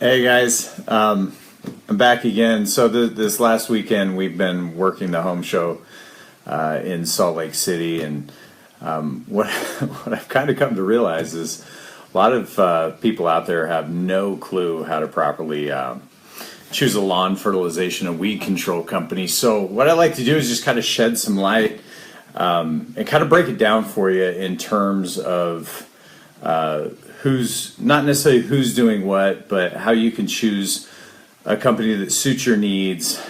Hey guys, I'm back again. So this last weekend we've been working the home show in Salt Lake City, and what what I've kind of come to realize is a lot of people out there have no clue how to properly choose a lawn fertilization and weed control company. So what I like to do is just kind of shed some light and kind of break it down for you in terms of who's not necessarily who's doing what, but how you can choose a company that suits your needs,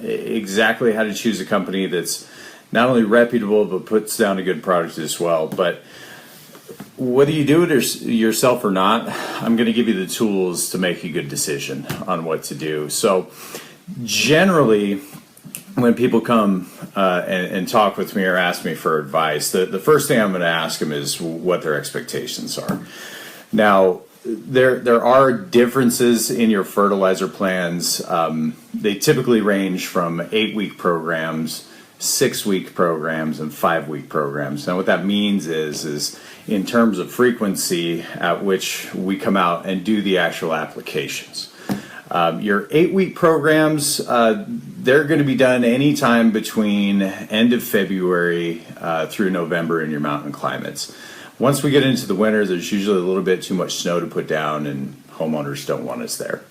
exactly how to choose a company that's not only reputable but puts down a good product as well. But whether you do it yourself or not, I'm going to give you the tools to make a good decision on what to do. So generally, when people come and talk with me or ask me for advice, the first thing I'm going to ask them is what their expectations are. Now, there are differences in your fertilizer plans. They typically range from 8-week programs, 6-week programs, and 5-week programs. Now, what that means is in terms of frequency at which we come out and do the actual applications. Your 8-week programs, they're going to be done anytime between end of February through November in your mountain climates. Once we get into the winter, there's usually a little bit too much snow to put down, and homeowners don't want us there.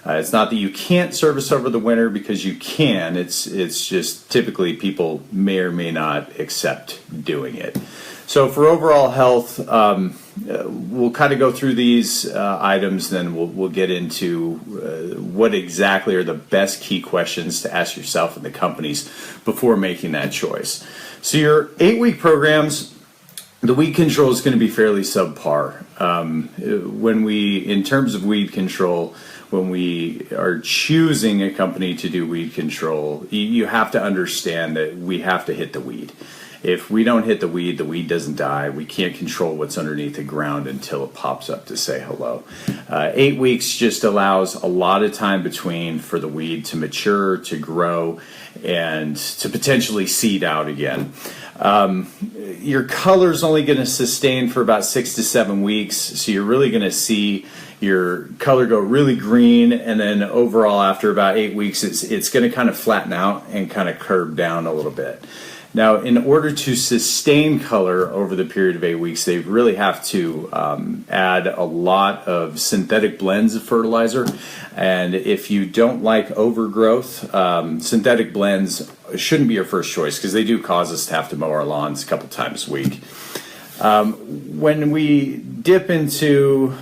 It's not that you can't service over the winter, because you can. It's just typically people may or may not accept doing it. So for overall health, we'll kind of go through these items, then we'll get into what exactly are the best key questions to ask yourself and the companies before making that choice. So your 8-week programs, the weed control is going to be fairly subpar. In terms of weed control, when we are choosing a company to do weed control, you have to understand that we have to hit the weed. If we don't hit the weed doesn't die. We can't control what's underneath the ground until it pops up to say hello. 8 weeks just allows a lot of time between for the weed to mature, to grow, and to potentially seed out again. Your color is only going to sustain for about 6 to 7 weeks, so you're really going to see your color go really green, and then overall after about 8 weeks it's going to kind of flatten out and kind of curve down a little bit. Now, in order to sustain color over the period of 8 weeks, they really have to add a lot of synthetic blends of fertilizer. And if you don't like overgrowth, synthetic blends shouldn't be your first choice, because they do cause us to have to mow our lawns a couple times a week. When we dip into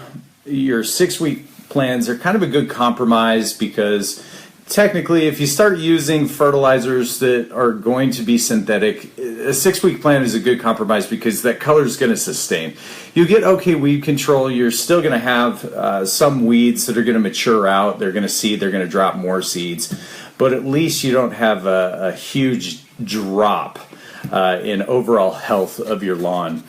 your 6-week plans, they're kind of a good compromise, because technically, if you start using fertilizers that are going to be synthetic, a 6-week plan is a good compromise, because that color is going to sustain. You get okay weed control, you're still going to have some weeds that are going to mature out, they're going to seed, they're going to drop more seeds, but at least you don't have a huge drop in overall health of your lawn.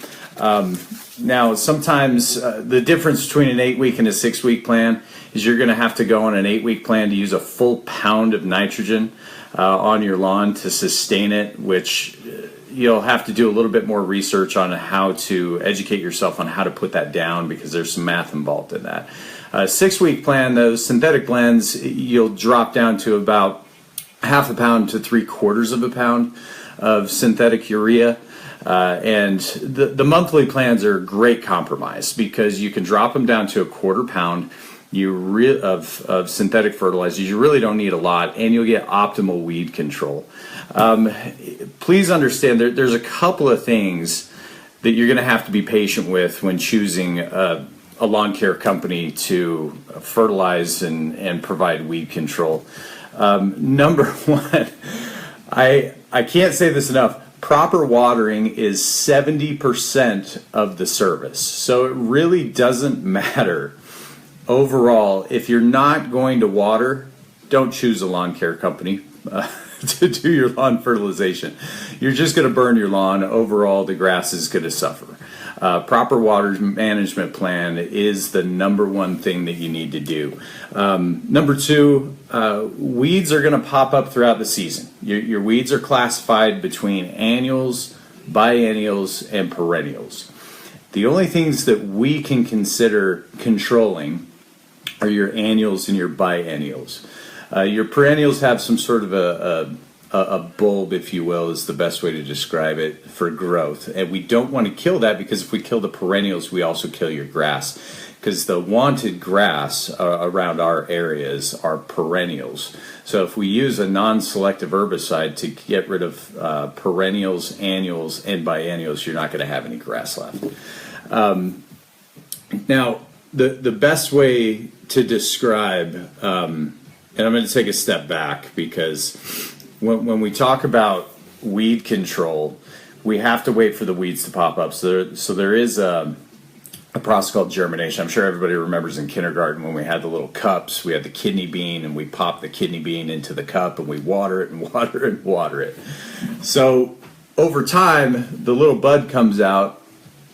Now, sometimes the difference between an 8-week and a 6-week plan is you're going to have to go on an 8-week plan to use a full pound of nitrogen on your lawn to sustain it, which you'll have to do a little bit more research on how to educate yourself on how to put that down, because there's some math involved in that. 6-week plan, those synthetic blends, you'll drop down to about half a pound to 3/4 of a pound of synthetic urea. And the monthly plans are a great compromise, because you can drop them down to a 1/4 pound of synthetic fertilizers. You really don't need a lot, and you'll get optimal weed control. Please understand there's a couple of things that you're going to have to be patient with when choosing a lawn care company to fertilize and provide weed control. Number one, I can't say this enough. Proper watering is 70% of the service. So it really doesn't matter overall. If you're not going to water, don't choose a lawn care company to do your lawn fertilization. You're just going to burn your lawn. Overall, the grass is going to suffer. Proper water management plan is the number one thing that you need to do. Number two, weeds are going to pop up throughout the season. Your weeds are classified between annuals, biennials, and perennials. The only things that we can consider controlling are your annuals and your biennials. Your perennials have some sort of a bulb, if you will, is the best way to describe it, for growth. And we don't want to kill that, because if we kill the perennials, we also kill your grass. Because the wanted grass around our areas are perennials. So if we use a non-selective herbicide to get rid of perennials, annuals, and biennials, you're not going to have any grass left. Now, the best way to describe, and I'm going to take a step back, because when we talk about weed control, we have to wait for the weeds to pop up. So there is a process called germination. I'm sure everybody remembers in kindergarten when we had the little cups, we had the kidney bean, and we pop the kidney bean into the cup, and we water it and water it and water it. So over time, the little bud comes out,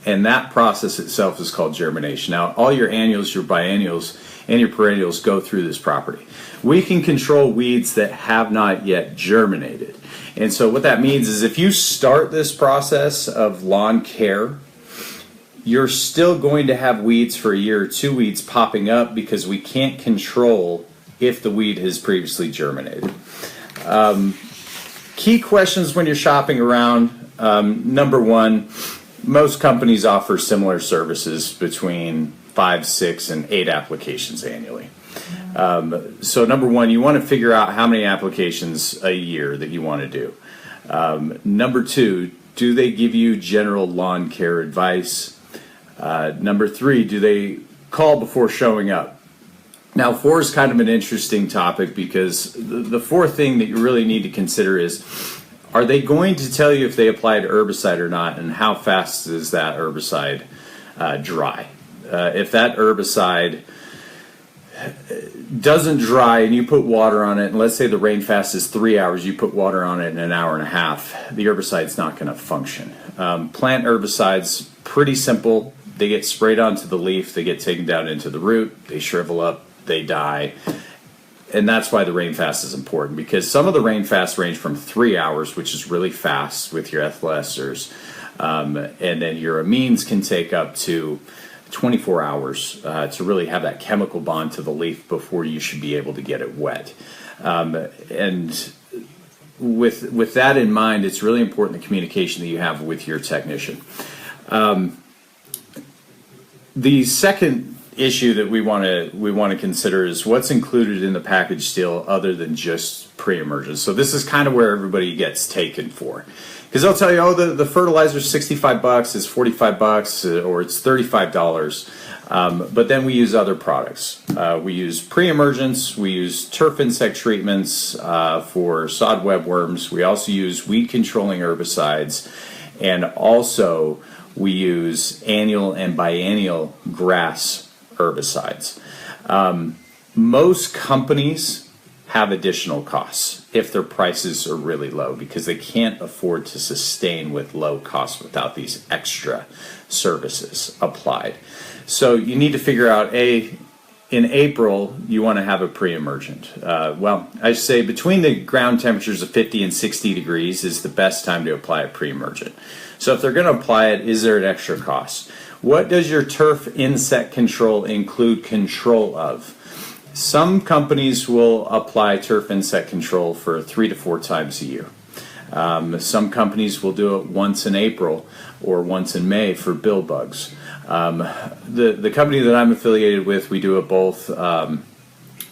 and that process itself is called germination. Now, all your annuals, your biennials, and your perennials go through this property. We can control weeds that have not yet germinated. And so what that means is, if you start this process of lawn care, you're still going to have weeds for a year or two, weeds popping up, because we can't control if the weed has previously germinated. Key questions when you're shopping around. Number one, most companies offer similar services between 5, 6, and 8 applications annually. So number one, you want to figure out how many applications a year that you want to do. Number two, do they give you general lawn care advice? Number three, do they call before showing up? Now, 4 is kind of an interesting topic, because the fourth thing that you really need to consider is, are they going to tell you if they applied herbicide or not, and how fast is that herbicide dry? If that herbicide doesn't dry and you put water on it, and let's say the rain fast is 3 hours, you put water on it in an hour and a half, the herbicide's not going to function. Plant herbicides, pretty simple. They get sprayed onto the leaf, they get taken down into the root, they shrivel up, they die. And that's why the rain fast is important, because some of the rain fasts range from 3 hours, which is really fast with your ethyl esters, and then your amines can take up to 24 hours to really have that chemical bond to the leaf before you should be able to get it wet. And with that in mind, it's really important the communication that you have with your technician. The second issue that we want to consider is what's included in the package deal other than just pre-emergence. So this is kind of where everybody gets taken for, because they'll tell you, oh, the fertilizer's $65, it's $45, or it's $35. But then we use other products. We use pre-emergence, we use turf insect treatments for sod webworms. We also use weed controlling herbicides, and also we use annual and biennial grass herbicides. Most companies have additional costs if their prices are really low, because they can't afford to sustain with low costs without these extra services applied. So you need to figure out, in April, you want to have a pre-emergent. Well, I say between the ground temperatures of 50 and 60 degrees is the best time to apply a pre-emergent. So if they're going to apply it, is there an extra cost? What does your turf insect control include control of? Some companies will apply turf insect control for 3 to 4 times a year. Some companies will do it once in April or once in May for bill bugs. The company that I'm affiliated with, we do it both.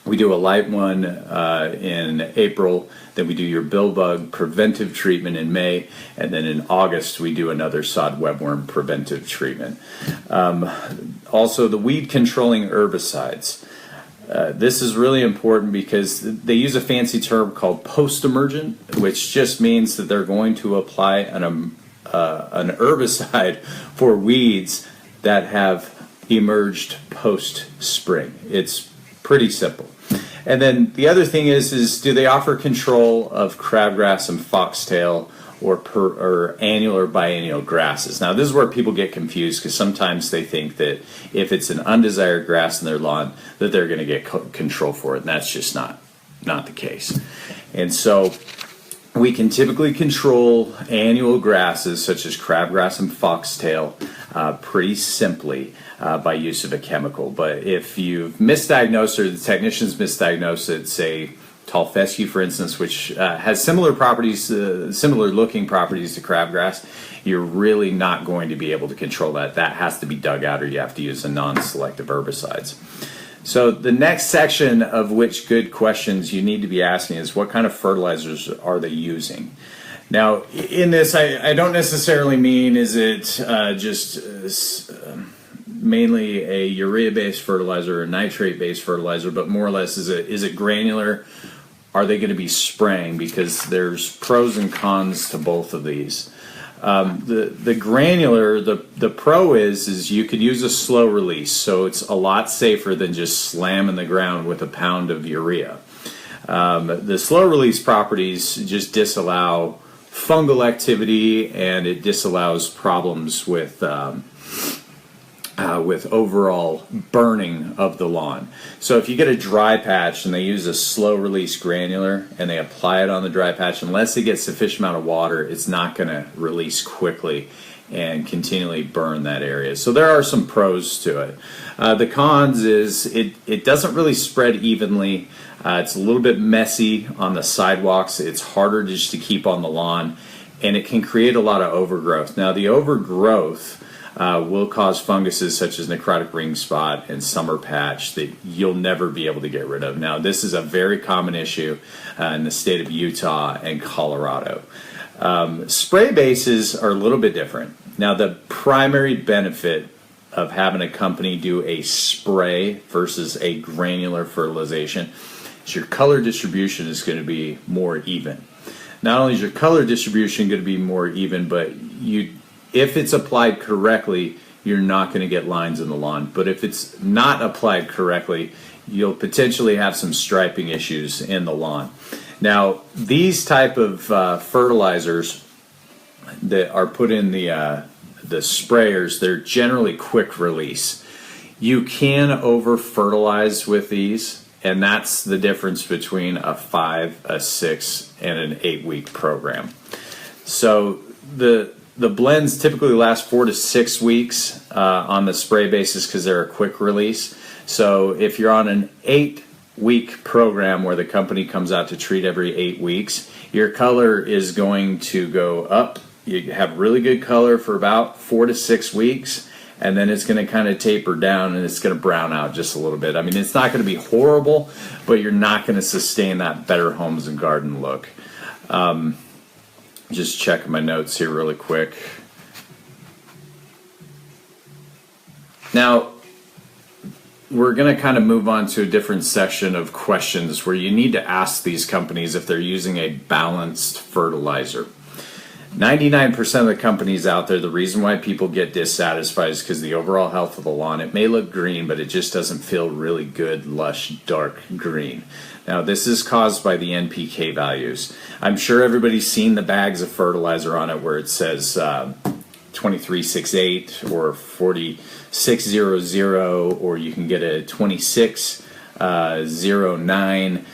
We do a light one in April, then we do your bill bug preventive treatment in May, and then in August we do another sod webworm preventive treatment. Also, the weed controlling herbicides. This is really important because they use a fancy term called post-emergent, which just means that they're going to apply an herbicide for weeds that have emerged post-spring. It's pretty simple. And then the other thing is do they offer control of crabgrass and foxtail or annual or biennial grasses? Now, this is where people get confused, because sometimes they think that if it's an undesired grass in their lawn that they're going to get control for it, and that's just not the case. And so we can typically control annual grasses such as crabgrass and foxtail pretty simply by use of a chemical. But if you've misdiagnosed or the technicians misdiagnosed it, say tall fescue, for instance, which has similar properties, similar looking properties to crabgrass, you're really not going to be able to control that. That has to be dug out, or you have to use a non-selective herbicides. So the next section of which good questions you need to be asking is, what kind of fertilizers are they using? Now, in this, I don't necessarily mean is it mainly a urea-based fertilizer or nitrate-based fertilizer, but more or less is it granular? Are they going to be spraying? Because there's pros and cons to both of these. The granular, the pro is you could use a slow release, so it's a lot safer than just slamming the ground with a pound of urea. The slow release properties just disallow fungal activity, and it disallows problems with overall burning of the lawn. So if you get a dry patch and they use a slow release granular and they apply it on the dry patch, unless it gets sufficient amount of water, it's not going to release quickly and continually burn that area. So there are some pros to it. The cons is it doesn't really spread evenly. It's a little bit messy on the sidewalks. It's harder just to keep on the lawn, and it can create a lot of overgrowth. Now the overgrowth will cause funguses such as necrotic ring spot and summer patch that you'll never be able to get rid of. Now, this is a very common issue in the state of Utah and Colorado. Spray bases are a little bit different. Now, the primary benefit of having a company do a spray versus a granular fertilization is your color distribution is going to be more even. Not only is your color distribution going to be more even, but if it's applied correctly, you're not going to get lines in the lawn. But if it's not applied correctly, you'll potentially have some striping issues in the lawn. Now, these type of fertilizers that are put in the sprayers, they're generally quick release. You can over fertilize with these, and that's the difference between a 5, a 6, and an 8-week program. So the blends typically last 4 to 6 weeks on the spray basis because they're a quick release. So if you're on an 8-week program where the company comes out to treat every 8 weeks, your color is going to go up. You have really good color for about 4 to 6 weeks, and then it's going to kind of taper down and it's going to brown out just a little bit. I mean, it's not going to be horrible, but you're not going to sustain that Better Homes and Garden look. Just checking my notes here really quick. Now, we're going to kind of move on to a different section of questions where you need to ask these companies if they're using a balanced fertilizer. 99% of the companies out there, the reason why people get dissatisfied is because the overall health of the lawn, it may look green, but it just doesn't feel really good, lush, dark green. Now, this is caused by the NPK values. I'm sure everybody's seen the bags of fertilizer on it where it says 2368 or 4600, or you can get a 2609.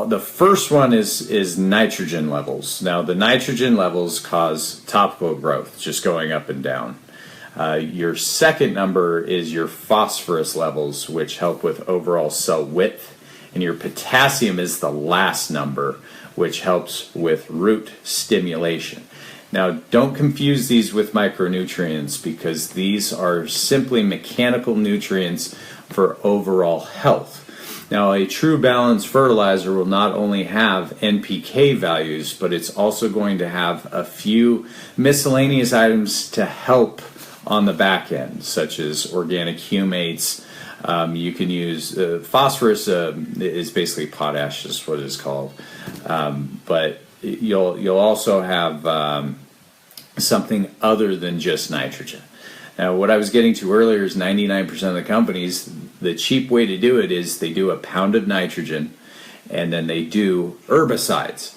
The first one is nitrogen levels. Now, the nitrogen levels cause topical growth, just going up and down. Your second number is your phosphorus levels, which help with overall cell width. And your potassium is the last number, which helps with root stimulation. Now, don't confuse these with micronutrients because these are simply mechanical nutrients for overall health. Now, a true balanced fertilizer will not only have NPK values, but it's also going to have a few miscellaneous items to help on the back end, such as organic humates. You can use phosphorus is basically potash, is what it's called. But you'll also have something other than just nitrogen. Now, what I was getting to earlier is 99% of the companies, the cheap way to do it is they do a pound of nitrogen and then they do herbicides.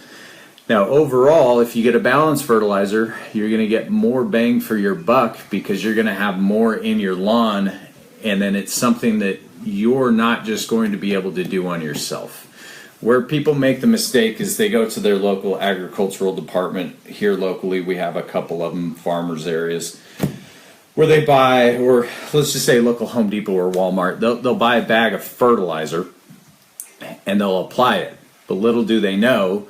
Now, overall, if you get a balanced fertilizer, you're going to get more bang for your buck because you're going to have more in your lawn, and then it's something that you're not just going to be able to do on yourself. Where people make the mistake is they go to their local agricultural department. Here locally, we have a couple of them, farmers areas, where they buy, or let's just say local Home Depot or Walmart, they'll buy a bag of fertilizer and they'll apply it. But little do they know,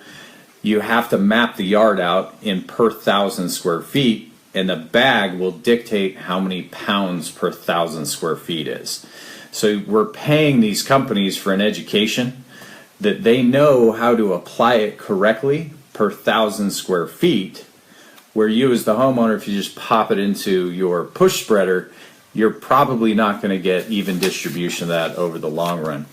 you have to map the yard out in per 1,000 square feet, and the bag will dictate how many pounds per 1,000 square feet is. So we're paying these companies for an education that they know how to apply it correctly per 1,000 square feet, where you as the homeowner, if you just pop it into your push spreader, you're probably not going to get even distribution of that over the long run.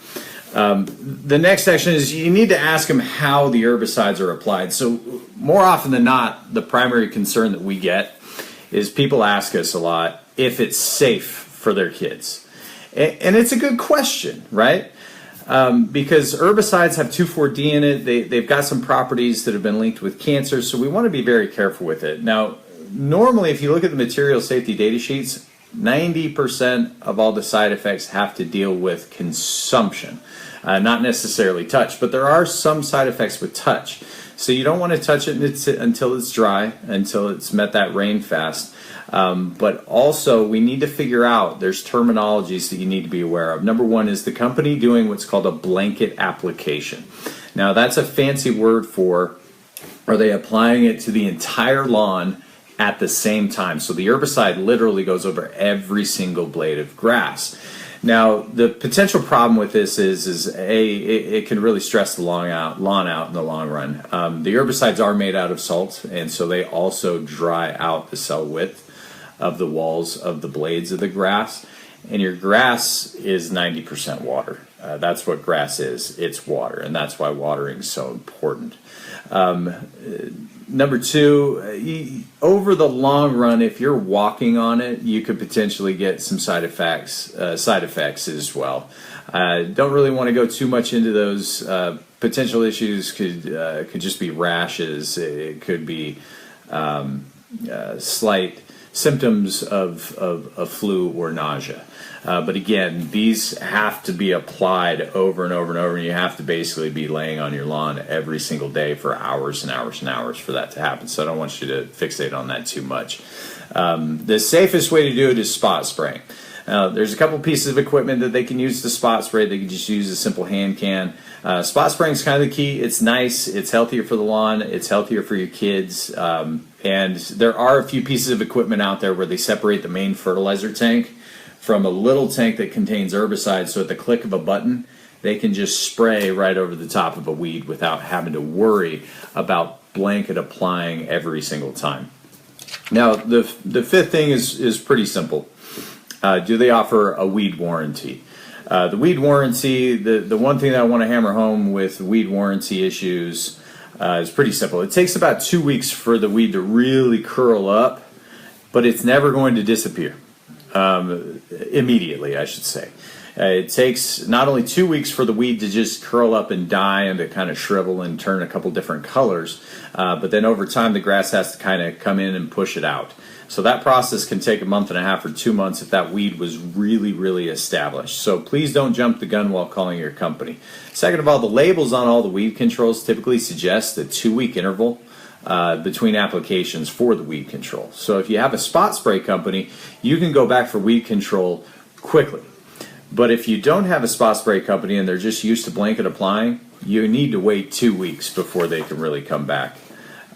The next section is you need to ask them how the herbicides are applied. So more often than not, the primary concern that we get is people ask us a lot if it's safe for their kids. And it's a good question, right? Because herbicides have 2,4-D in it. They've got some properties that have been linked with cancer, so we want to be very careful with it. Now, normally, if you look at the material safety data sheets, 90% of all the side effects have to deal with consumption, not necessarily touch, but there are some side effects with touch. So you don't want to touch it until it's dry, until it's met that rain fast. But also, we need to figure out, there's terminologies that you need to be aware of. Number one is the company doing what's called a blanket application. Now, that's a fancy word for, are they applying it to the entire lawn at the same time? So the herbicide literally goes over every single blade of grass. Now, the potential problem with this is it can really stress the lawn out in the long run. The herbicides are made out of salt, and so they also dry out the cell width of the walls of the blades of the grass. And your grass is 90% water. That's what grass is. It's water, and that's why watering is so important. Number two, over the long run, if you're walking on it, you could potentially get some side effects as well. Don't really want to go too much into those. Potential issues could just be rashes. It could be slight symptoms of flu or nausea. But again, these have to be applied over and over and over, and you have to basically be laying on your lawn every single day for hours and hours and hours for that to happen. So I don't want you to fixate on that too much. The safest way to do it is spot spraying. There's a couple pieces of equipment that they can use to spot spray. They can just use a simple hand can. Spot spraying is kind of the key. It's nice. It's healthier for the lawn. It's healthier for your kids. And there are a few pieces of equipment out there where they separate the main fertilizer tank from a little tank that contains herbicide. So at the click of a button, they can just spray right over the top of a weed without having to worry about blanket applying every single time. Now, the fifth thing is pretty simple. Do they offer a weed warranty? The weed warranty, the one thing that I want to hammer home with weed warranty issues is pretty simple. It takes about 2 weeks for the weed to really curl up, but it's never going to disappear immediately, I should say. It takes not only 2 weeks for the weed to just curl up and die and to kind of shrivel and turn a couple different colors, but then over time the grass has to kind of come in and push it out. So that process can take a month and a half or 2 months if that weed was really, really established. So please don't jump the gun while calling your company. Second of all, the labels on all the weed controls typically suggest a 2-week interval between applications for the weed control. So if you have a spot spray company, you can go back for weed control quickly. But if you don't have a spot spray company and they're just used to blanket applying, you need to wait 2 weeks before they can really come back.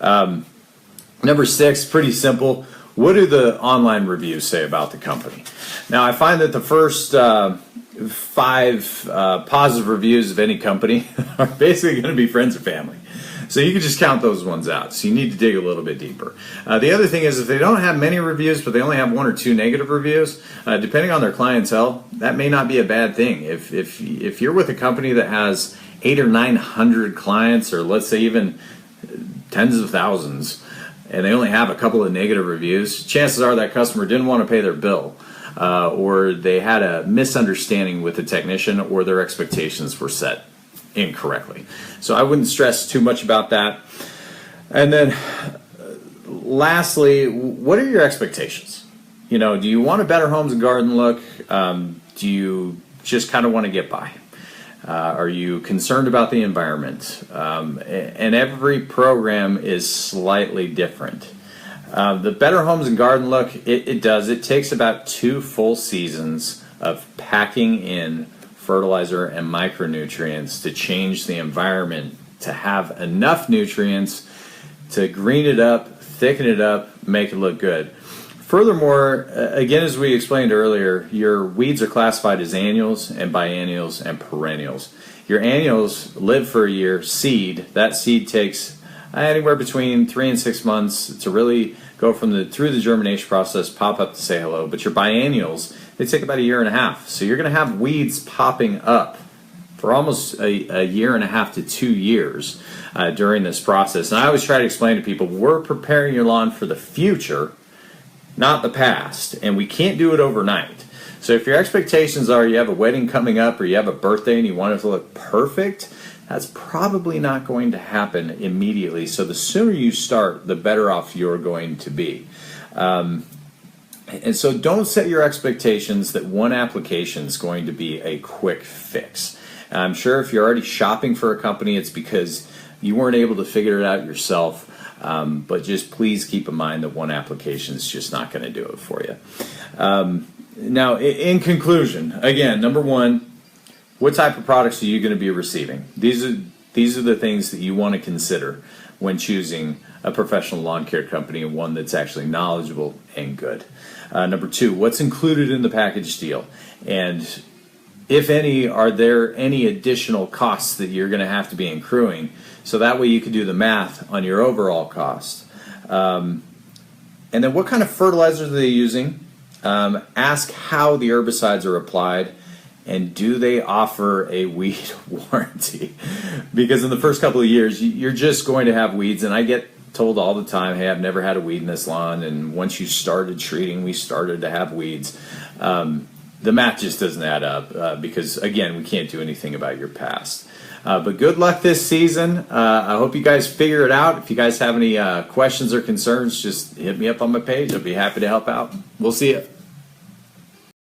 Number 6, pretty simple. What do the online reviews say about the company? Now, I find that the first 5 positive reviews of any company are basically going to be friends or family. So you can just count those ones out. So you need to dig a little bit deeper. The other thing is if they don't have many reviews, but they only have 1 or 2 negative reviews, depending on their clientele, that may not be a bad thing. If you're with a company that has 800 or 900 clients, or let's say even tens of thousands, and they only have a couple of negative reviews, chances are that customer didn't want to pay their bill, or they had a misunderstanding with the technician, or their expectations were set incorrectly. So I wouldn't stress too much about that. And then lastly, what are your expectations? You know, do you want a better homes and garden look? Do you just kind of want to get by? Are you concerned about the environment? And every program is slightly different. The Better Homes and Garden look, it takes about 2 full seasons of packing in fertilizer and micronutrients to change the environment, to have enough nutrients to green it up, thicken it up, make it look good. Furthermore, again, as we explained earlier, your weeds are classified as annuals and biennials and perennials. Your annuals live for a year, seed. That seed takes anywhere between 3 and 6 months to really go through the germination process, pop up to say hello. But your biennials, they take about 1.5 years. So you're going to have weeds popping up for almost a 1.5 to 2 years during this process. And I always try to explain to people, we're preparing your lawn for the future, not the past, and we can't do it overnight. So if your expectations are you have a wedding coming up or you have a birthday and you want it to look perfect, that's probably not going to happen immediately. So the sooner you start, the better off you're going to be. And so don't set your expectations that one application is going to be a quick fix. I'm sure if you're already shopping for a company, it's because you weren't able to figure it out yourself. But just please keep in mind that one application is just not going to do it for you. Now, in conclusion, again, number one, what type of products are you going to be receiving? These are the things that you want to consider when choosing a professional lawn care company, and one that's actually knowledgeable and good. Number two, what's included in the package deal? And if any, are there any additional costs that you're going to have to be accruing? So that way you can do the math on your overall cost. And then what kind of fertilizers are they using? Ask how the herbicides are applied, and do they offer a weed warranty? Because in the first couple of years, you're just going to have weeds, and I get told all the time, hey, I've never had a weed in this lawn, and once you started treating, we started to have weeds. The math just doesn't add up because, again, we can't do anything about your past. But good luck this season. I hope you guys figure it out. If you guys have any questions or concerns, just hit me up on my page. I'll be happy to help out. We'll see you.